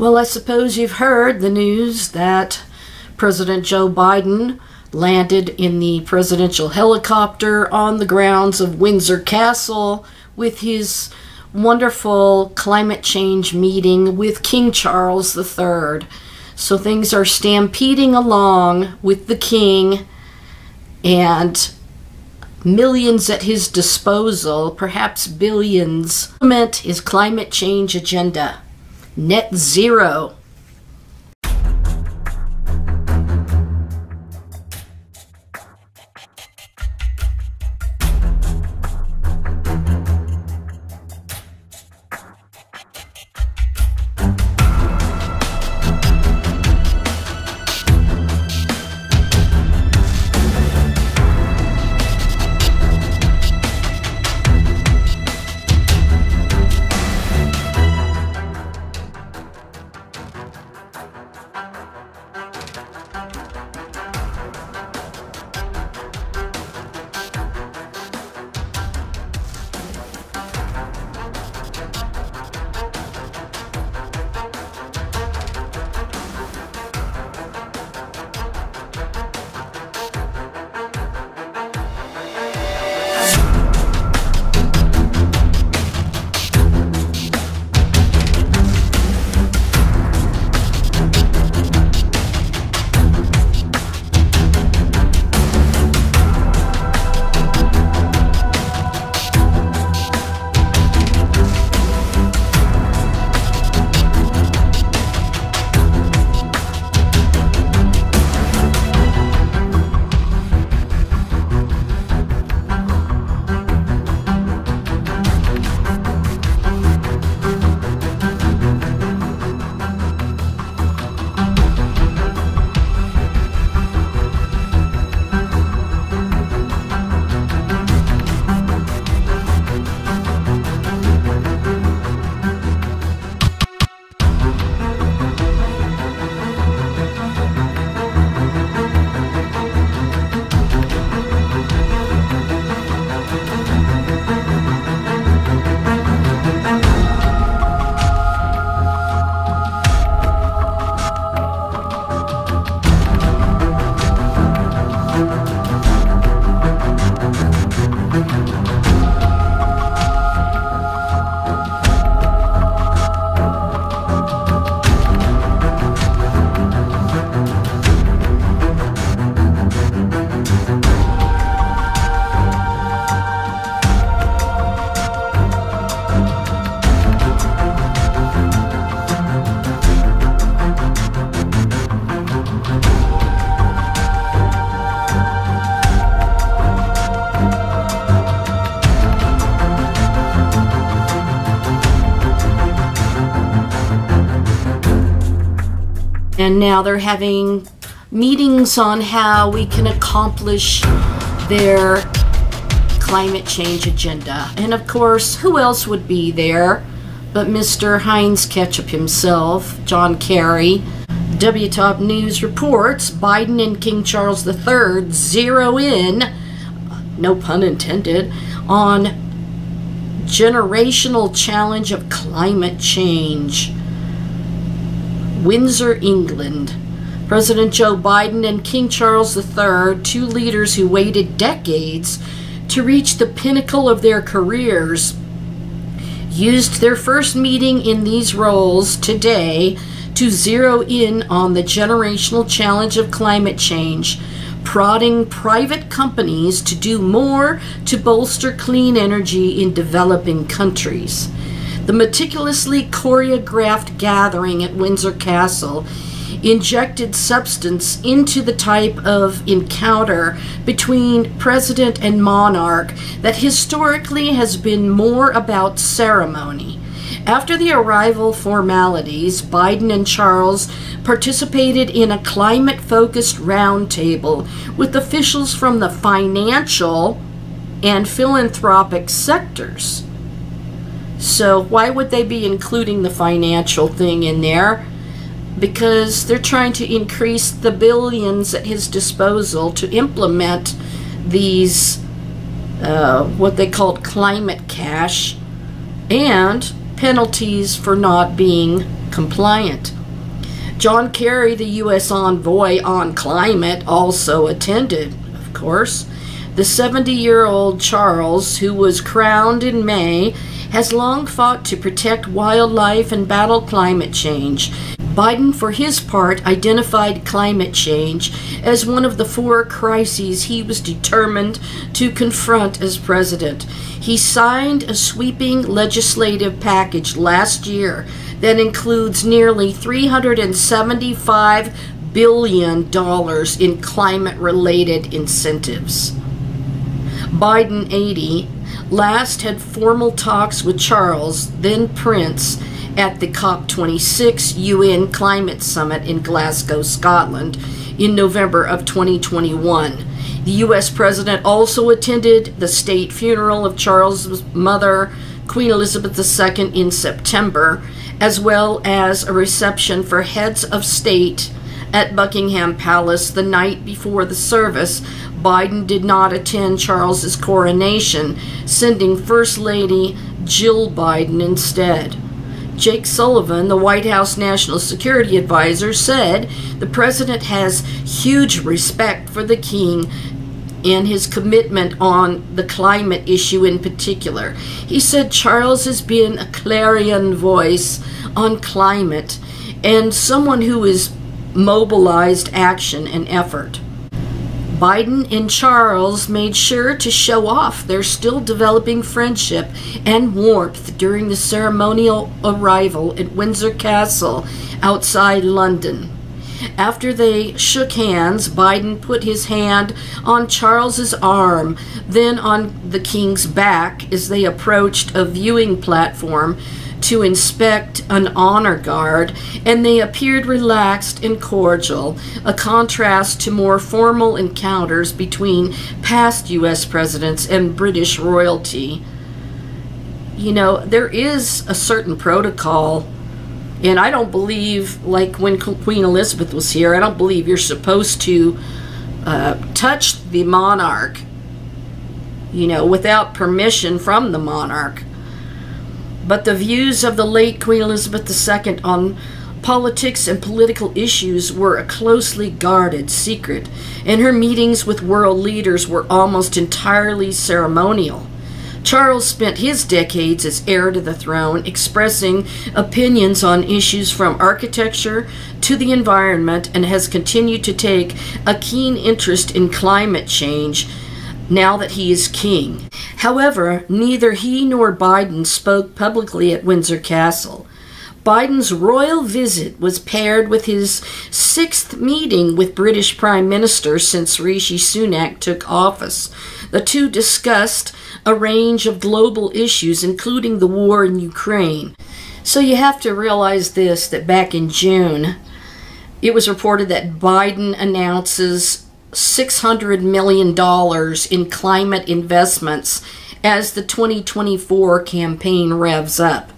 Well, I suppose you've heard the news that President Joe Biden landed in the presidential helicopter on the grounds of Windsor Castle with his wonderful climate change meeting with King Charles III. So things are stampeding along with the king and millions at his disposal, perhaps billions, to implement his climate change agenda. Net zero. And now they're having meetings on how we can accomplish their climate change agenda. And of course, who else would be there but Mr. Heinz Ketchup himself, John Kerry. WTOP News reports Biden and King Charles III zero in, no pun intended, on generational challenge of climate change. Windsor, England. President Joe Biden and King Charles III, two leaders who waited decades to reach the pinnacle of their careers, used their first meeting in these roles today to zero in on the generational challenge of climate change, prodding private companies to do more to bolster clean energy in developing countries. The meticulously choreographed gathering at Windsor Castle injected substance into the type of encounter between president and monarch that historically has been more about ceremony. After the arrival formalities, Biden and Charles participated in a climate-focused roundtable with officials from the financial and philanthropic sectors. So why would they be including the financial thing in there? Because they're trying to increase the billions at his disposal to implement these, what they called climate cash, and penalties for not being compliant. John Kerry, the U.S. envoy on climate, also attended, of course. The 70-year-old Charles, who was crowned in May, has long fought to protect wildlife and battle climate change. Biden, for his part, identified climate change as one of the 4 crises he was determined to confront as president. He signed a sweeping legislative package last year that includes nearly $375 billion in climate-related incentives. Biden, 80, last had formal talks with Charles, then Prince, at the COP26 UN Climate Summit in Glasgow, Scotland, in November of 2021. The U.S. President also attended the state funeral of Charles' mother, Queen Elizabeth II, in September, as well as a reception for heads of state at Buckingham Palace the night before the service. Biden did not attend Charles's coronation, sending First Lady Jill Biden instead. Jake Sullivan, the White House National Security Advisor, said the president has huge respect for the king and his commitment on the climate issue in particular. He said Charles has been a clarion voice on climate and someone who has mobilized action and effort. Biden and Charles made sure to show off their still developing friendship and warmth during the ceremonial arrival at Windsor Castle outside London. After they shook hands, Biden put his hand on Charles's arm, then on the king's back as they approached a viewing platform to inspect an honor guard, and they appeared relaxed and cordial, a contrast to more formal encounters between past U.S. presidents and British royalty. You know, there is a certain protocol, and I don't believe, like when Queen Elizabeth was here, I don't believe you're supposed to touch the monarch, you know, without permission from the monarch. But the views of the late Queen Elizabeth II on politics and political issues were a closely guarded secret, and her meetings with world leaders were almost entirely ceremonial. Charles spent his decades as heir to the throne expressing opinions on issues from architecture to the environment, and has continued to take a keen interest in climate change now that he is king. However, neither he nor Biden spoke publicly at Windsor Castle. Biden's royal visit was paired with his 6th meeting with British Prime Minister since Rishi Sunak took office. The two discussed a range of global issues, including the war in Ukraine. So you have to realize this, that back in June, it was reported that Biden announces $600 million in climate investments as the 2024 campaign revs up.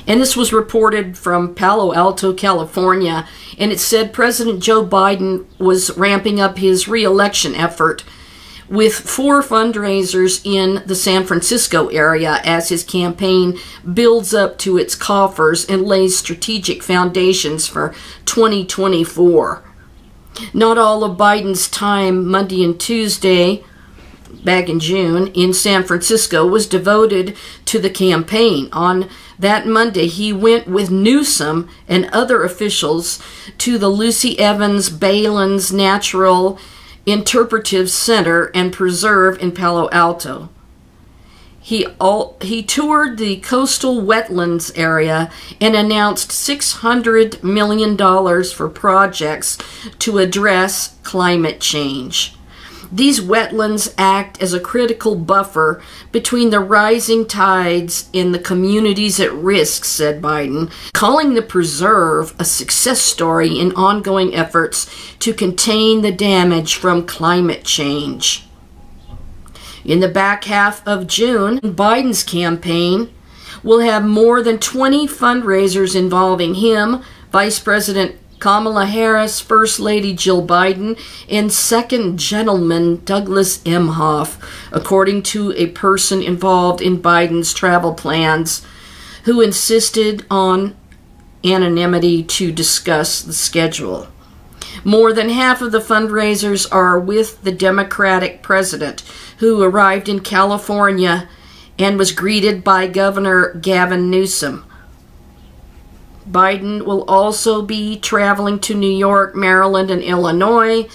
And this was reported from Palo Alto, California, and it said President Joe Biden was ramping up his re-election effort with 4 fundraisers in the San Francisco area as his campaign builds up to its coffers and lays strategic foundations for 2024. Not all of Biden's time Monday and Tuesday, back in June, in San Francisco was devoted to the campaign. On that Monday, he went with Newsom and other officials to the Lucy Evans Balin's Natural Interpretive Center and Preserve in Palo Alto. He toured the coastal wetlands area and announced $600 million for projects to address climate change. These wetlands act as a critical buffer between the rising tides and the communities at risk, said Biden, calling the preserve a success story in ongoing efforts to contain the damage from climate change. In the back half of June, Biden's campaign will have more than 20 fundraisers involving him, Vice President Kamala Harris, First Lady Jill Biden, and Second Gentleman Douglas Emhoff, according to a person involved in Biden's travel plans, who insisted on anonymity to discuss the schedule. More than half of the fundraisers are with the Democratic president, who arrived in California and was greeted by Governor Gavin Newsom. Biden will also be traveling to New York, Maryland, and Illinois.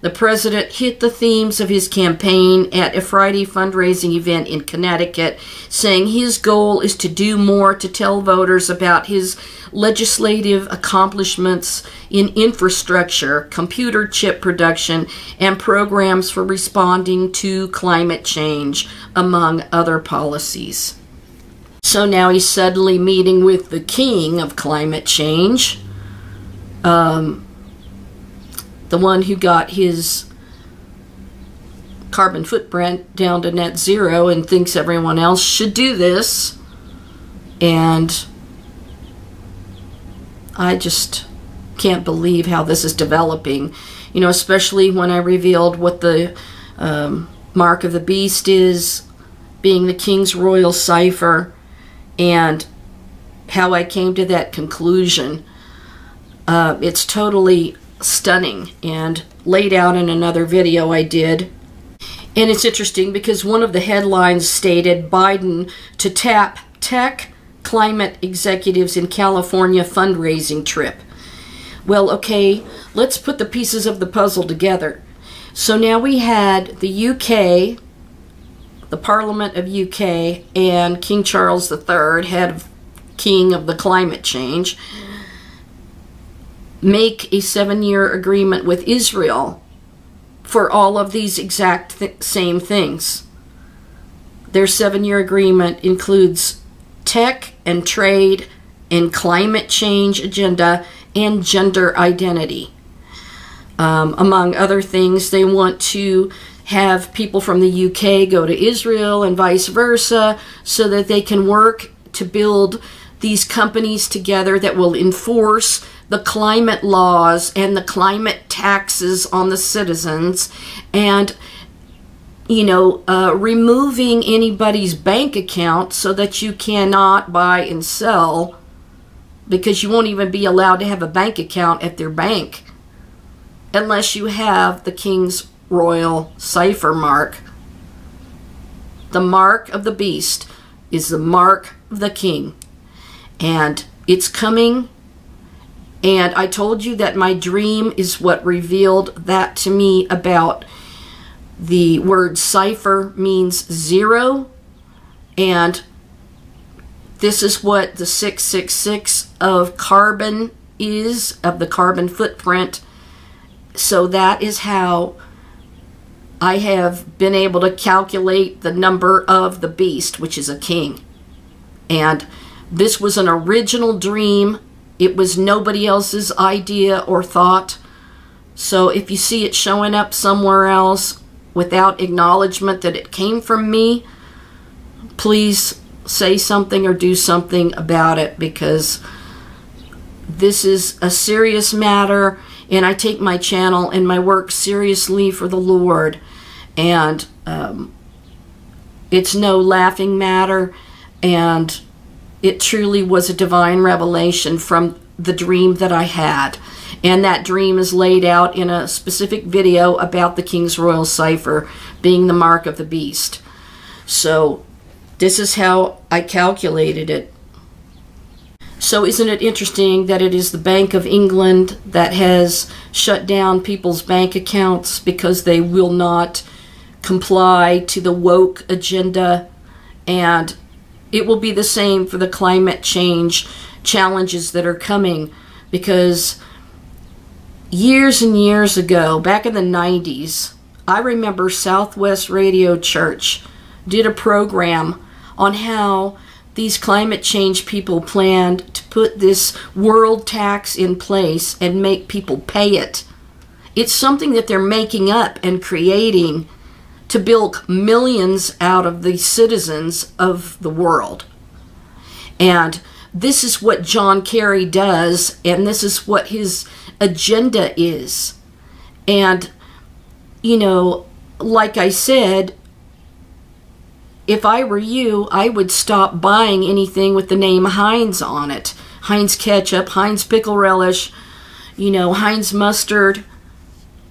The president hit the themes of his campaign at a Friday fundraising event in Connecticut, saying his goal is to do more to tell voters about his legislative accomplishments in infrastructure, computer chip production, and programs for responding to climate change, among other policies. So now he's suddenly meeting with the king of climate change, the one who got his carbon footprint down to net zero and thinks everyone else should do this. And I just can't believe how this is developing, you know, especially when I revealed what the mark of the beast is, being the King's Royal Cipher, and how I came to that conclusion. It's totally stunning and laid out in another video I did. And it's interesting because one of the headlines stated, Biden to tap tech climate executives in California fundraising trip. Well, okay, let's put the pieces of the puzzle together. So now we had the UK, the Parliament of UK, and King Charles III, head of king of the climate change, make a 7-year agreement with Israel for all of these exact same things. Their 7-year agreement includes tech and trade and climate change agenda and gender identity. Among other things, they want to have people from the UK go to Israel and vice versa so that they can work to build these companies together that will enforce the climate laws and the climate taxes on the citizens, and, you know, removing anybody's bank account so that you cannot buy and sell, because you won't even be allowed to have a bank account at their bank unless you have the King's Royal Cipher mark. The mark of the beast is the mark of the king, and it's coming. And I told you that my dream is what revealed that to me about the word cipher means 0. And this is what the 666 of carbon is, of the carbon footprint. So that is how I have been able to calculate the number of the beast, which is a king. And this was an original dream. It was nobody else's idea or thought. So if you see it showing up somewhere else without acknowledgement that it came from me, please say something or do something about it, because this is a serious matter, and I take my channel and my work seriously for the Lord. And it's no laughing matter, and it truly was a divine revelation from the dream that I had. And that dream is laid out in a specific video about the King's Royal Cipher being the mark of the beast. So this is how I calculated it. So isn't it interesting that it is the Bank of England that has shut down people's bank accounts because they will not comply to the woke agenda? And it will be the same for the climate change challenges that are coming, because years and years ago, back in the 90s, I remember Southwest Radio Church did a program on how these climate change people planned to put this world tax in place and make people pay it. It's something that they're making up and creating to bilk millions out of the citizens of the world. And this is what John Kerry does, and this is what his agenda is. And, you know, like I said, if I were you, I would stop buying anything with the name Heinz on it. Heinz ketchup, Heinz pickle relish, you know, Heinz mustard.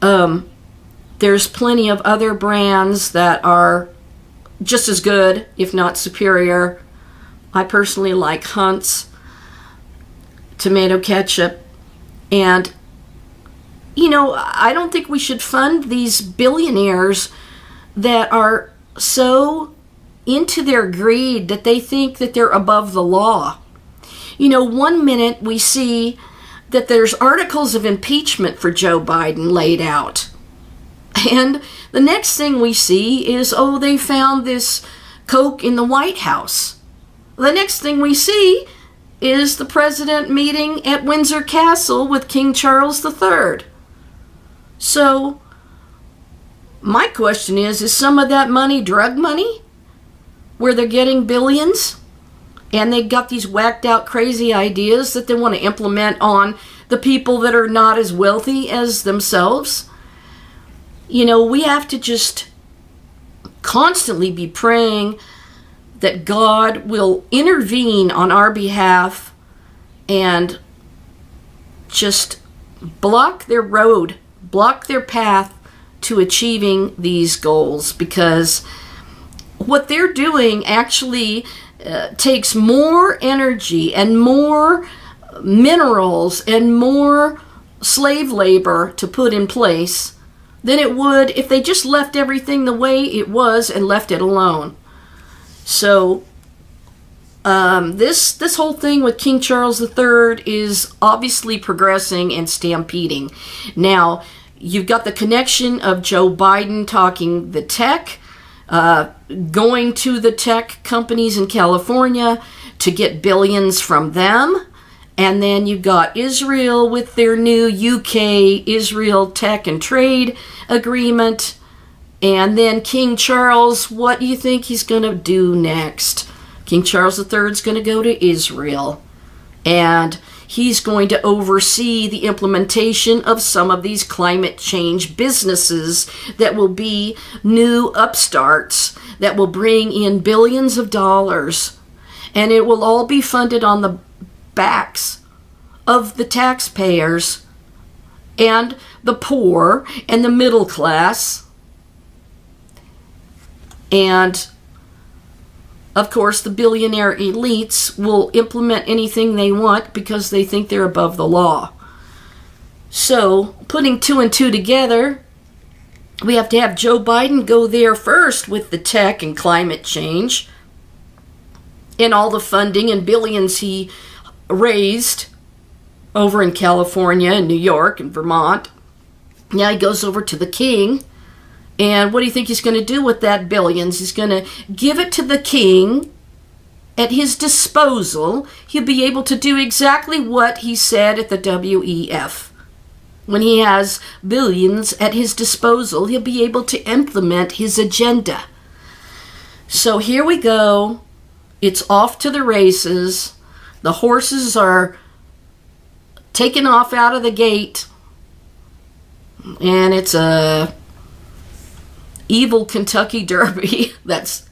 There's plenty of other brands that are just as good, if not superior. I personally like Hunt's tomato ketchup. And, you know, I don't think we should fund these billionaires that are so into their greed that they think that they're above the law. You know, one minute we see that there's articles of impeachment for Joe Biden laid out. And the next thing we see is, oh, they found this Coke in the White House. The next thing we see is the president meeting at Windsor Castle with King Charles III. So, my question is some of that money drug money? Where they're getting billions? And they got these whacked out crazy ideas that they want to implement on the people that are not as wealthy as themselves? You know, we have to just constantly be praying that God will intervene on our behalf and just block their road, block their path to achieving these goals, because what they're doing actually takes more energy and more minerals and more slave labor to put in place than it would if they just left everything the way it was and left it alone. So this whole thing with King Charles III is obviously progressing and stampeding. Now, you've got the connection of Joe Biden talking the tech, going to the tech companies in California to get billions from them. And then you've got Israel with their new UK-Israel tech and trade agreement. And then King Charles, what do you think he's going to do next? King Charles III is going to go to Israel. And he's going to oversee the implementation of some of these climate change businesses that will be new upstarts that will bring in billions of dollars. And it will all be funded on the backs of the taxpayers and the poor and the middle class. And of course, the billionaire elites will implement anything they want because they think they're above the law. So, putting two and two together, we have to have Joe Biden go there first with the tech and climate change and all the funding and billions he raised over in California and New York and Vermont. Now he goes over to the king. And what do you think he's going to do with that billions? He's going to give it to the king at his disposal. He'll be able to do exactly what he said at the WEF. When he has billions at his disposal, he'll be able to implement his agenda. So here we go. It's off to the races. The horses are taken off out of the gate. And it's a evil Kentucky Derby that's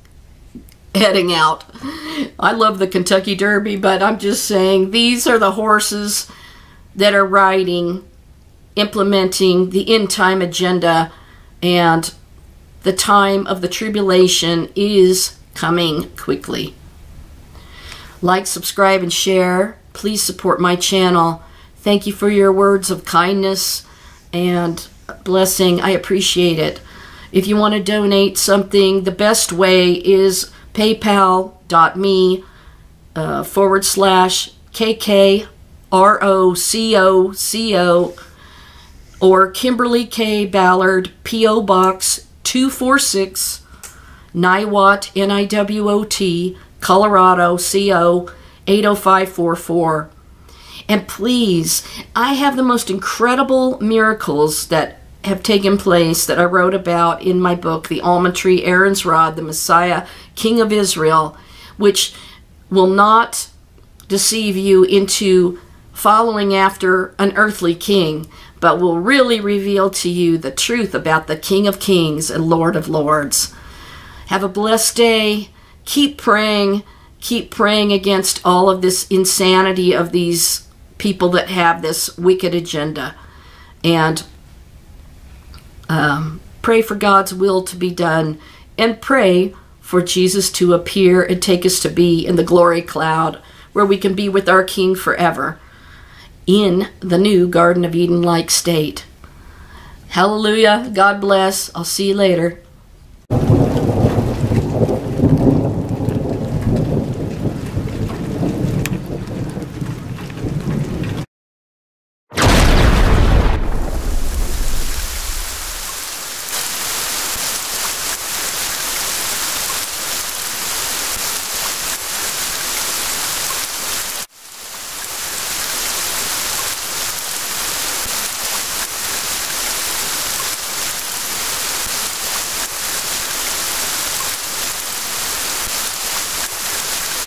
heading out. I love the Kentucky Derby, but I'm just saying these are the horses that are riding, implementing the end time agenda, and the time of the tribulation is coming quickly. Like, subscribe, and share. Please support my channel. Thank you for your words of kindness and blessing. I appreciate it. If you want to donate something, the best way is paypal.me/KKROCOCO or Kimberly K. Ballard, P.O. Box 246, Niwot, Niwot, Colorado, CO 80544. And please, I have the most incredible miracles that have taken place that I wrote about in my book, The Almond Tree, Aaron's Rod, the Messiah, King of Israel, which will not deceive you into following after an earthly king, but will really reveal to you the truth about the King of Kings and Lord of Lords. Have a blessed day. Keep praying. keep praying against all of this insanity of these people that have this wicked agenda. And pray for God's will to be done. And pray for Jesus to appear and take us to be in the glory cloud, where we can be with our King forever in the new Garden of Eden-like state. Hallelujah. God bless. I'll see you later.